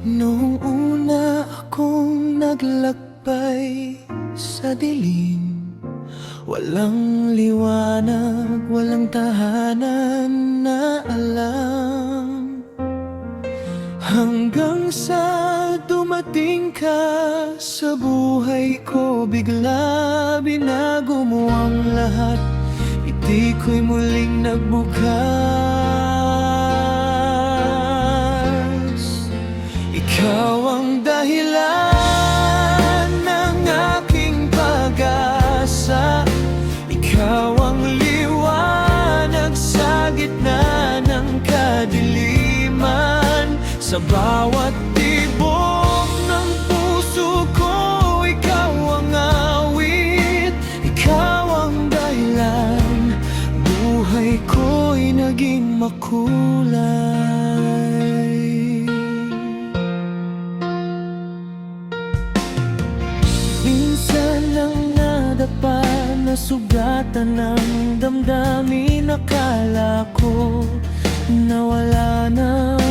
Noong una akong naglakbay sa dilim, walang liwanag, walang tahanan na alam. Hanggang sa dumating ka sa buhay ko, bigla binago mo ang lahat. Ngiti ko'y muling nagbukas. Ikaw ang dahilan ng aking pag-asa. Ikaw ang liwanag sa gitna ng kadiliman. Sa bawat tibok ng puso ko, ikaw ang awit. Ikaw ang dahilan, buhay ko'y naging makulay. Minsan lang nadapa na sugatan ng damdamin. Akala ko nawala ng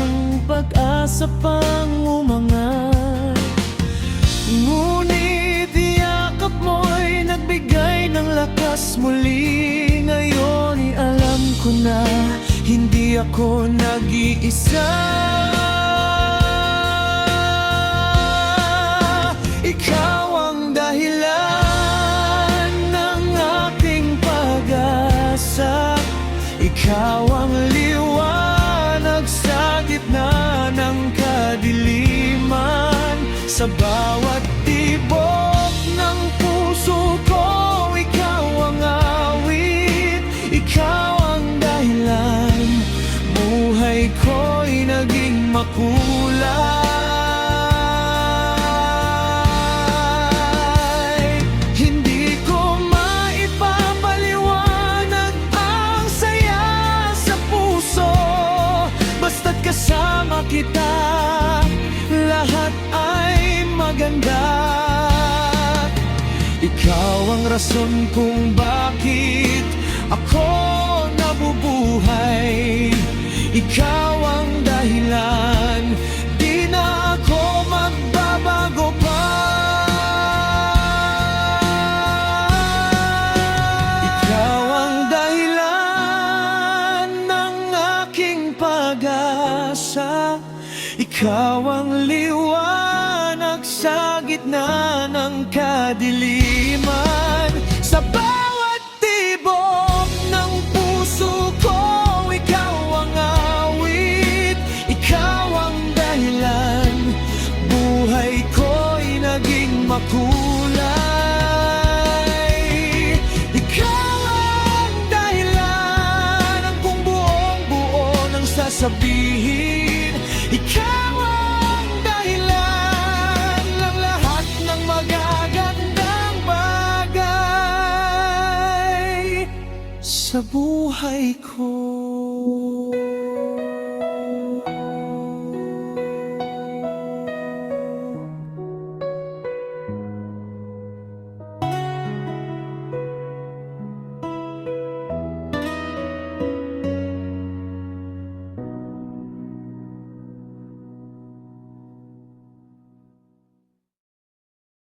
pag-asa pang umangat. Ngunit yakap mo'y nagbigay ng lakas muli. Ngayon alam ko na hindi ako nag-iisa. Ikaw ang dahilan ng aking pag-asa. Ikaw ang liwanag sa gitna ng kadiliman. Sa bawat tibok ng puso ko, ikaw ang awit. Ikaw ang dahilan, buhay ko'y naging makulay. Hindi ko maipapaliwanag ang saya sa puso. Basta't kasama kita, lahat ay maganda. Ikaw ang rason kung bakit ako nabubuhay. Ikaw ang dahilan, di na ako magbabago pa. Ikaw ang dahilan ng aking pag-asa. Ikaw ang liwanag sa gitna ng kadiliman. Sa bawat tibok ng puso ko, ikaw ang awit. Ikaw ang dahilan, buhay ko'y naging makulay. Ikaw ang dahilan, ang kung buong-buo nang sasabihin. Ikaw ang dahilan ng lahat ng magagandang bagay sa buhay ko.